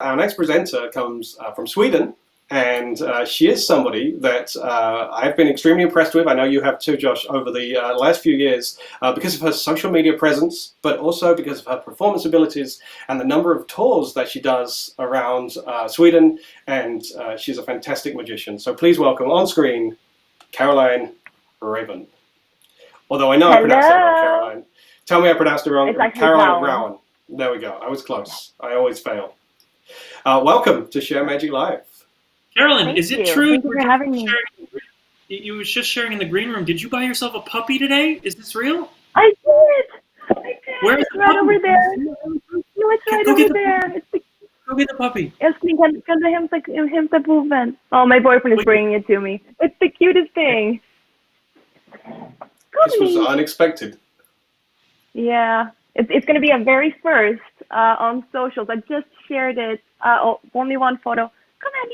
Our next presenter comes from Sweden, and she is somebody that I've been extremely impressed with. I know you have too, Josh, over the last few years because of her social media presence, but also because of her performance abilities and the number of tours that she does around Sweden. And she's a fantastic magician. So please welcome on screen, Caroline Ravn. Although I know I pronounced that wrong, Caroline. Tell me I pronounced it wrong. It's actually Caroline Ravn. Ravn. There we go. I was close. I always fail. Welcome to Share Magic Live. Carolyn, is it true Thank you for having me. you were just sharing in the green room? Did you buy yourself a puppy today? Is this real? I did! Where is It's the right puppy? over there. No, it's right Go over get the there. puppy. Go get the puppy. Kan du hämta boven? Oh, my boyfriend is bringing it to me. It's the cutest thing. This was unexpected. Yeah. It's going to be a very first on socials. I just shared it. Only one photo. Come on.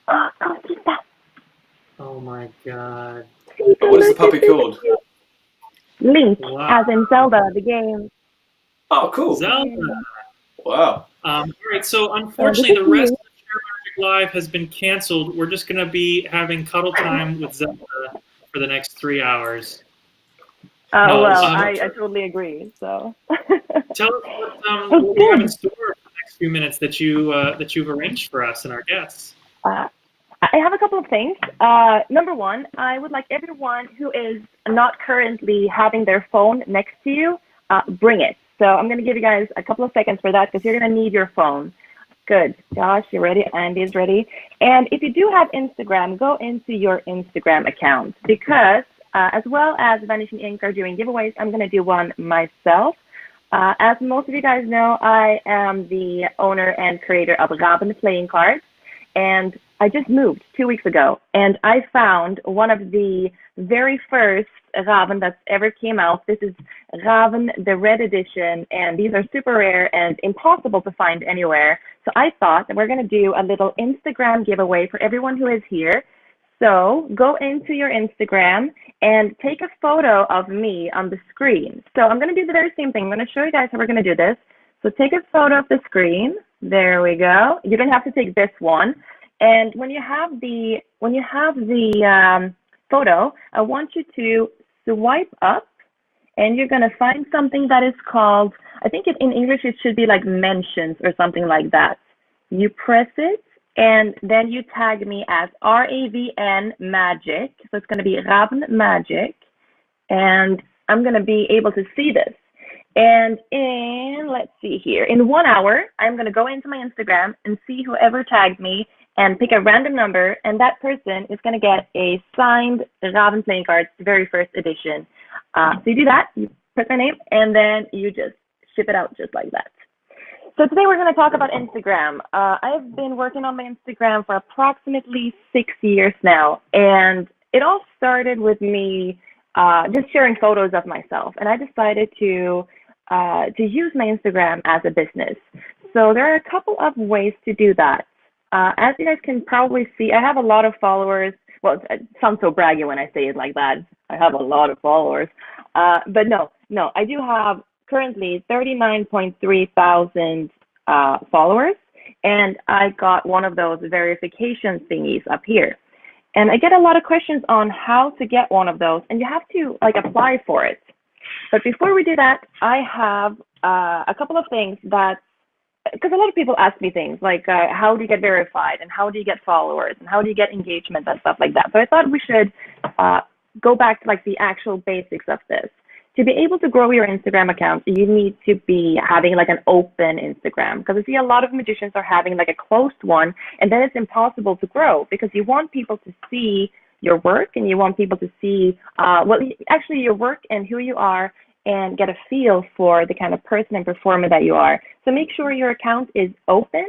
Oh, come get that. Oh my god. What is the puppy called? Link, Wow. as in Zelda, the game. Oh, cool. Zelda. Wow. All right, so unfortunately the rest of Share Magic Live has been canceled. We're just going to be having cuddle time with Zelda for the next 3 hours. I totally agree. So Tell us what we have in store for the next few minutes that you've arranged for us and our guests. I have a couple of things. Number one, I would like everyone who is not currently having their phone next to you, bring it. So I'm going to give you guys a couple of seconds for that because you're going to need your phone. Good. Josh, you ready? Andy's ready. And if you do have Instagram, go into your Instagram account because as well as Vanishing Inc. are doing giveaways, I'm going to do one myself. As most of you guys know, I am the owner and creator of Ravn playing cards. And I just moved 2 weeks ago, and I found one of the very first Ravn that's ever came out. This is Ravn, the red edition, and these are super rare and impossible to find anywhere. So I thought that we're going to do a little Instagram giveaway for everyone who is here. So go into your Instagram and take a photo of me on the screen. So I'm going to do the very same thing. I'm going to show you guys how we're going to do this. So take a photo of the screen. There we go. You don't have to take this one. And when you have the photo, I want you to swipe up, and you're gonna find something that is called, I think in English it should be like mentions or something like that. You press it, and then you tag me as Ravn Magic. So it's gonna be Ravn Magic, and I'm gonna be able to see this. And let's see here, in 1 hour, I'm going to go into my Instagram and see whoever tagged me and pick a random number, and that person is going to get a signed Ravn playing cards, very first edition. So you do that, you put my name, and then you just ship it out just like that. So today we're going to talk about Instagram. I've been working on my Instagram for approximately 6 years now, and it all started with me just sharing photos of myself, and I decided to use my Instagram as a business. So there are a couple of ways to do that. As you guys can probably see, I have a lot of followers. Well, it sounds so braggy when I say it like that. I have a lot of followers. But no, I do have currently 39.3 thousand followers, and I got one of those verification thingies up here. And I get a lot of questions on how to get one of those, and you have to apply for it. But before we do that, I have a couple of things that, because a lot of people ask me things like how do you get verified, and how do you get followers, and how do you get engagement and stuff like that. So I thought we should go back to the actual basics of this. To be able to grow your Instagram account, you need to be having an open Instagram, because I see a lot of magicians are having a closed one, and then it's impossible to grow because you want people to see your work, and you want people to see actually your work and who you are, and get a feel for the kind of person and performer that you are. So make sure your account is open,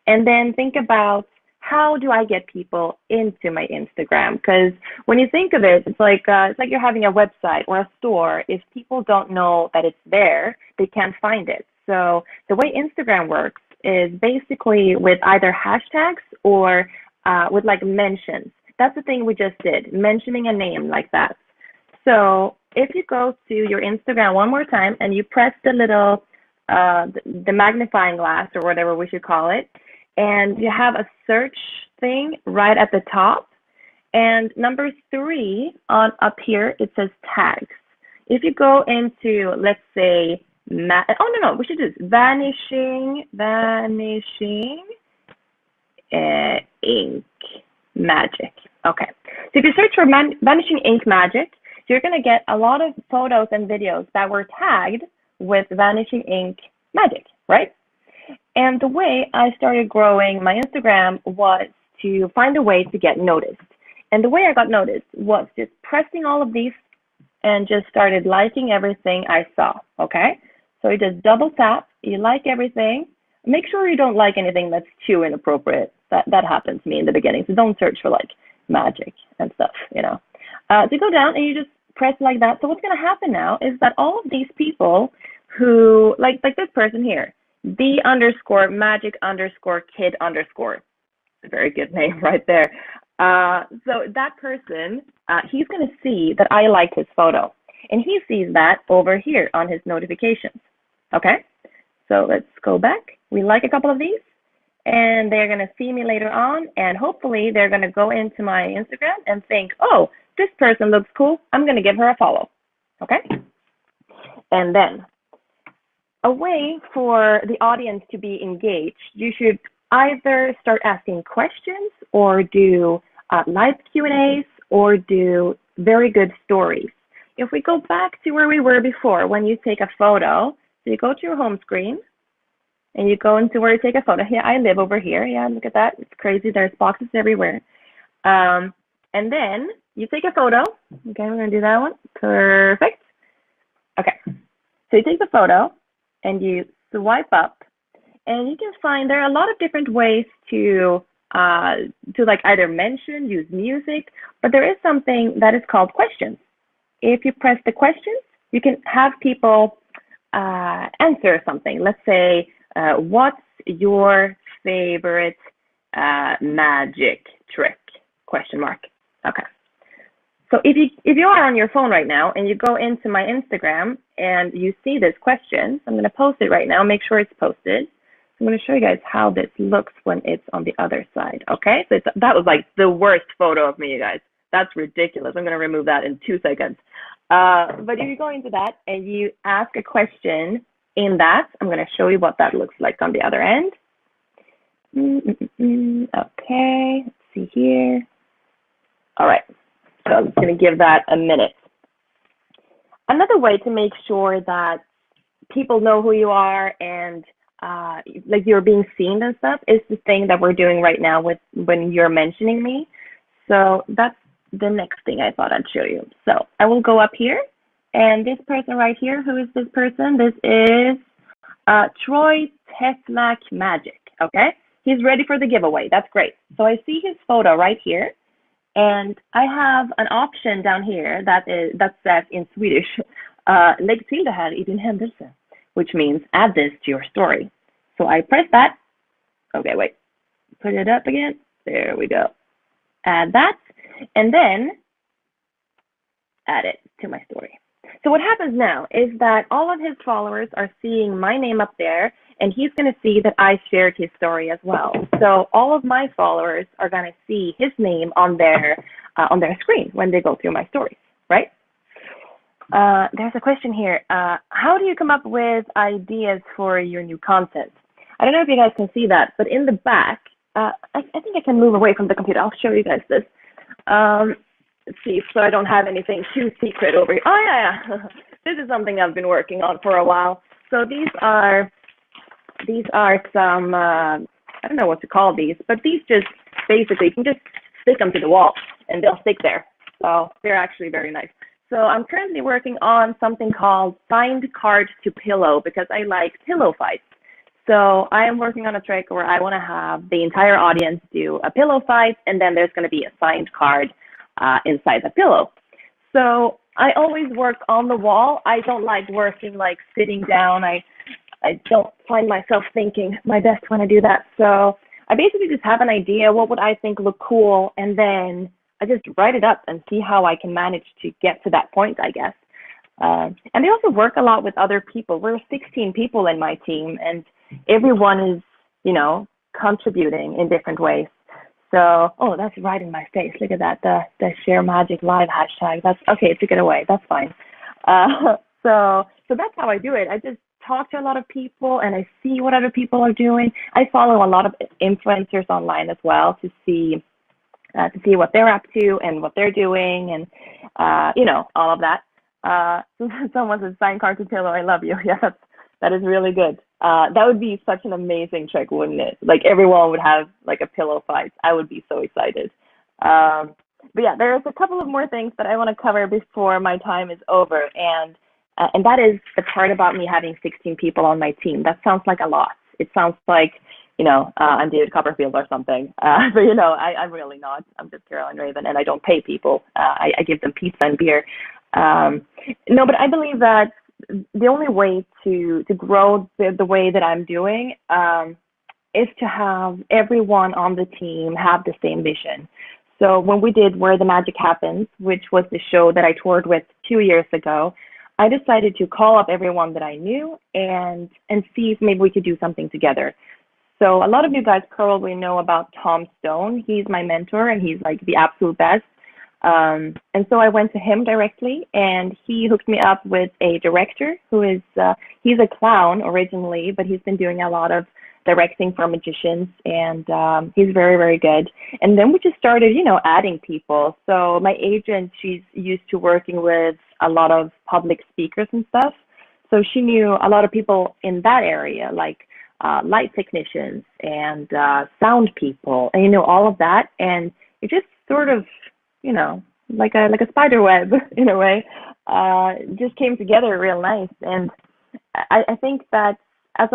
and then think about, how do I get people into my Instagram? Because when you think of it, it's like you're having a website or a store. If people don't know that it's there, they can't find it. So the way Instagram works is basically with either hashtags or with mentions. That's the thing we just did, mentioning a name like that. So if you go to your Instagram one more time and you press the little the magnifying glass or whatever we should call it, and you have a search thing right at the top. And number 3 on up here, it says tags. If you go into, let's say, we should do this. Vanishing ink magic. Okay. So if you search for Vanishing ink magic, you're going to get a lot of photos and videos that were tagged with Vanishing ink magic, right? And the way I started growing my Instagram was to find a way to get noticed. And the way I got noticed was just pressing all of these and just started liking everything I saw, okay? So you just double tap, you like everything. Make sure you don't like anything that's too inappropriate. That happened to me in the beginning, so don't search for like magic and stuff, you know. So you go down and you just press like that. So what's gonna happen now is that all of these people who, like this person here, the_magic_kid_, a very good name right there. So that person, he's going to see that I liked his photo, and he sees that over here on his notifications. Okay, so let's go back. We like a couple of these, and they're going to see me later on, and hopefully they're going to go into my Instagram and think, oh, this person looks cool. I'm going to give her a follow. Okay, and then a way for the audience to be engaged, you should either start asking questions or do live Q&As or do very good stories. If we go back to where we were before, when you take a photo, so you go to your home screen and you go into where you take a photo. Yeah, I live over here. Yeah, look at that. It's crazy. There's boxes everywhere. And then you take a photo. Okay, we're going to do that one. Perfect. Okay, so you take the photo and you swipe up, and you can find there are a lot of different ways to like either mention, use music, but there is something that is called questions. If you press the questions, you can have people answer something. Let's say, what's your favorite magic trick? Question mark. Okay. So if you are on your phone right now and you go into my Instagram and you see this question, I'm going to post it right now. Make sure it's posted. I'm going to show you guys how this looks when it's on the other side. Okay, so that was like the worst photo of me, you guys. That's ridiculous. I'm going to remove that in 2 seconds. But if you go into that and you ask a question in that, I'm going to show you what that looks like on the other end. Okay, let's see here. All right, so I'm just going to give that a minute. Another way to make sure that people know who you are and like you're being seen and stuff is the thing that we're doing right now with when you're mentioning me. So that's the next thing I thought I'd show you. So I will go up here, and this person right here, who is this person? This is Troy Teslac Magic. Okay, he's ready for the giveaway. That's great. So I see his photo right here, and I have an option down here that says in Swedish, lägg till det här I din händelse, which means add this to your story. So I press that. Okay, wait. Put it up again. There we go. Add that, and then add it to my story. So what happens now is that all of his followers are seeing my name up there, and he's going to see that I shared his story as well. So all of my followers are going to see his name on their screen when they go through my stories, right? There's a question here. How do you come up with ideas for your new content? I don't know if you guys can see that, but in the back, I think I can move away from the computer. I'll show you guys this. Let's see, so I don't have anything too secret over here. Oh, yeah. This is something I've been working on for a while. So these are some, I don't know what to call these, but these just basically, you can just stick them to the wall and they'll stick there. So they're actually very nice. So I'm currently working on something called signed card to pillow because I like pillow fights. So I am working on a trick where I want to have the entire audience do a pillow fight, and then there's going to be a signed card inside the pillow. So I always work on the wall. I don't like working like sitting down. I don't find myself thinking my best when I do that. So I basically just have an idea, what would I think look cool, and then I just write it up and see how I can manage to get to that point, I guess. And they also work a lot with other people. We're 16 people in my team, and everyone is, contributing in different ways. So, oh, that's right in my face. Look at that, the Share Magic Live hashtag. That's okay. Took it away. That's fine. So that's how I do it. I just talk to a lot of people, and I see what other people are doing. I follow a lot of influencers online as well to see what they're up to and what they're doing, and all of that. Someone says, "Sign card to pillow. I love you." Yeah, that is really good. That would be such an amazing trick, wouldn't it? Like everyone would have like a pillow fight. I would be so excited. But yeah, there's a couple of more things that I want to cover before my time is over, and that is the part about me having 16 people on my team. That sounds like a lot. It sounds like, I'm David Copperfield or something. But I'm really not. I'm just Caroline Ravn, and I don't pay people. I give them pizza and beer. No, but I believe that the only way to grow the way that I'm doing is to have everyone on the team have the same vision. So when we did Where the Magic Happens, which was the show that I toured with 2 years ago, I decided to call up everyone that I knew and see if maybe we could do something together. So a lot of you guys probably know about Tom Stone. He's my mentor, and he's like the absolute best. And so I went to him directly, and he hooked me up with a director who is, he's a clown originally, but he's been doing a lot of directing for magicians, and he's very, very good. And then we just started, adding people. So my agent, she's used to working with a lot of public speakers and stuff. So she knew a lot of people in that area, like light technicians and sound people, and all of that. And it just sort of, like a spider web in a way, just came together real nice. And I think that I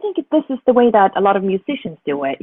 think this is the way that a lot of musicians do it.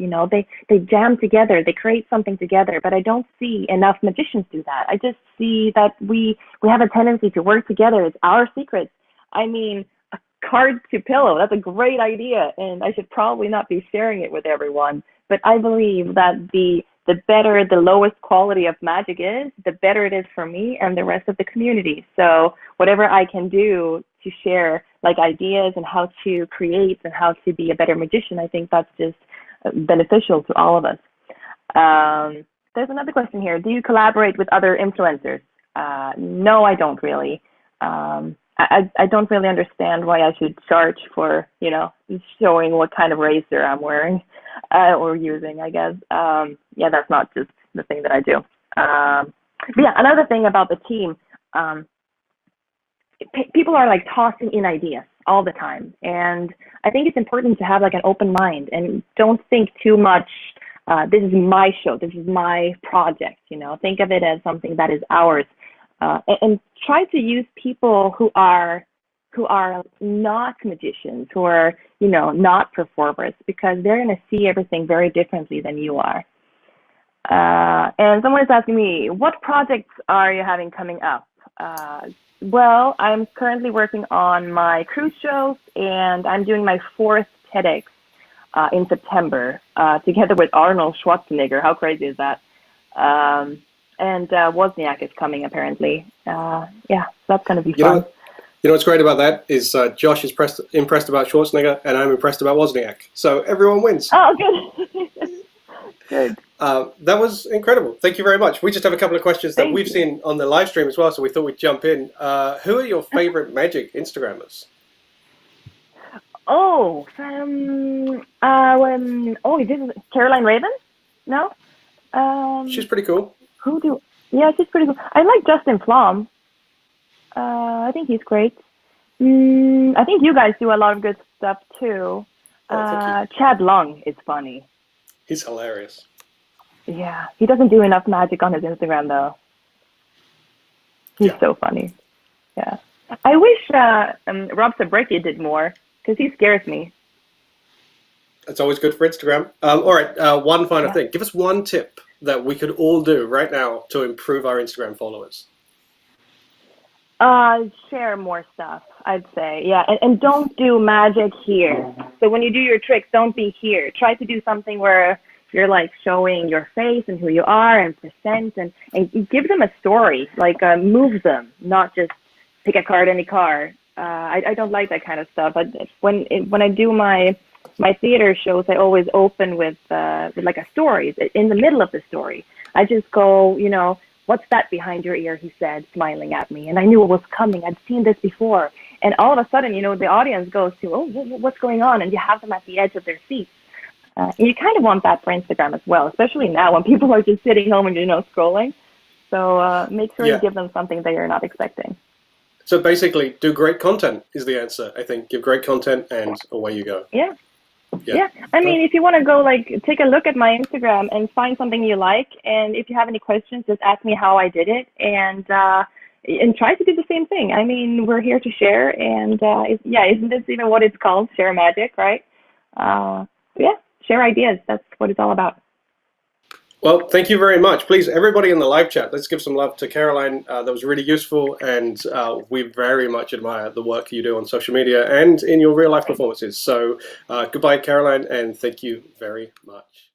They jam together, they create something together, but I don't see enough magicians do that. I just see that we have a tendency to work together. It's our secret. I mean, a card to pillow, that's a great idea, and I should probably not be sharing it with everyone. But I believe that the better the lowest quality of magic is, the better it is for me and the rest of the community. So whatever I can do to share like ideas and how to create and how to be a better magician, I think that's just beneficial to all of us. There's another question here. Do you collaborate with other influencers? No, I don't really. I don't really understand why I should charge for, showing what kind of razor I'm wearing or using, I guess. Yeah, that's not just the thing that I do. But yeah, another thing about the team, people are like tossing in ideas all the time. And I think it's important to have like an open mind and don't think too much, this is my show, this is my project, think of it as something that is ours. And try to use people who are not magicians, who are, not performers, because they're going to see everything very differently than you are. And someone is asking me, what projects are you having coming up? Well, I'm currently working on my cruise shows, and I'm doing my 4th TEDx in September, together with Arnold Schwarzenegger. How crazy is that? And Wozniak is coming, apparently. Yeah, so that's going to be fun. What's great about that is Josh is impressed about Schwarzenegger, and I'm impressed about Wozniak. So everyone wins. Oh, good. Good. That was incredible. Thank you very much. We just have a couple of questions that we've seen on the live stream as well, so we thought we'd jump in. Who are your favorite magic Instagrammers? Oh, this is Caroline Ravn? No? She's pretty cool. Yeah, she's pretty cool. I like Justin Flom. I think he's great. I think you guys do a lot of good stuff too. Chad Long is funny. He's hilarious. Yeah, he doesn't do enough magic on his Instagram though. He's so funny. Yeah, I wish Rob Zabrecki did more because he scares me. That's always good for Instagram. All right, one final thing. Give us one tip that we could all do right now to improve our Instagram followers. Share more stuff, I'd say. Yeah, and don't do magic here. So when you do your tricks, don't be here. Try to do something where you're like showing your face and who you are and present and give them a story, like move them, not just pick a card, any car. I don't like that kind of stuff. But when I do my theater shows, I always open with like a story. In the middle of the story, I just go, what's that behind your ear? He said, smiling at me, and I knew it was coming. I'd seen this before, and all of a sudden, the audience goes to, oh, what's going on? And you have them at the edge of their seats. And you kind of want that for Instagram as well, especially now when people are just sitting home and scrolling. So make sure you give them something that you're not expecting. So basically, do great content is the answer. I think give great content, and away you go. Yeah. I mean, if you want to go take a look at my Instagram and find something you like, and if you have any questions, just ask me how I did it, and try to do the same thing. I mean, we're here to share, and isn't this even what it's called? Share magic, right? Share ideas. That's what it's all about. Well, thank you very much. Please, everybody in the live chat, let's give some love to Caroline. That was really useful, and we very much admire the work you do on social media and in your real life performances. So goodbye, Caroline, and thank you very much.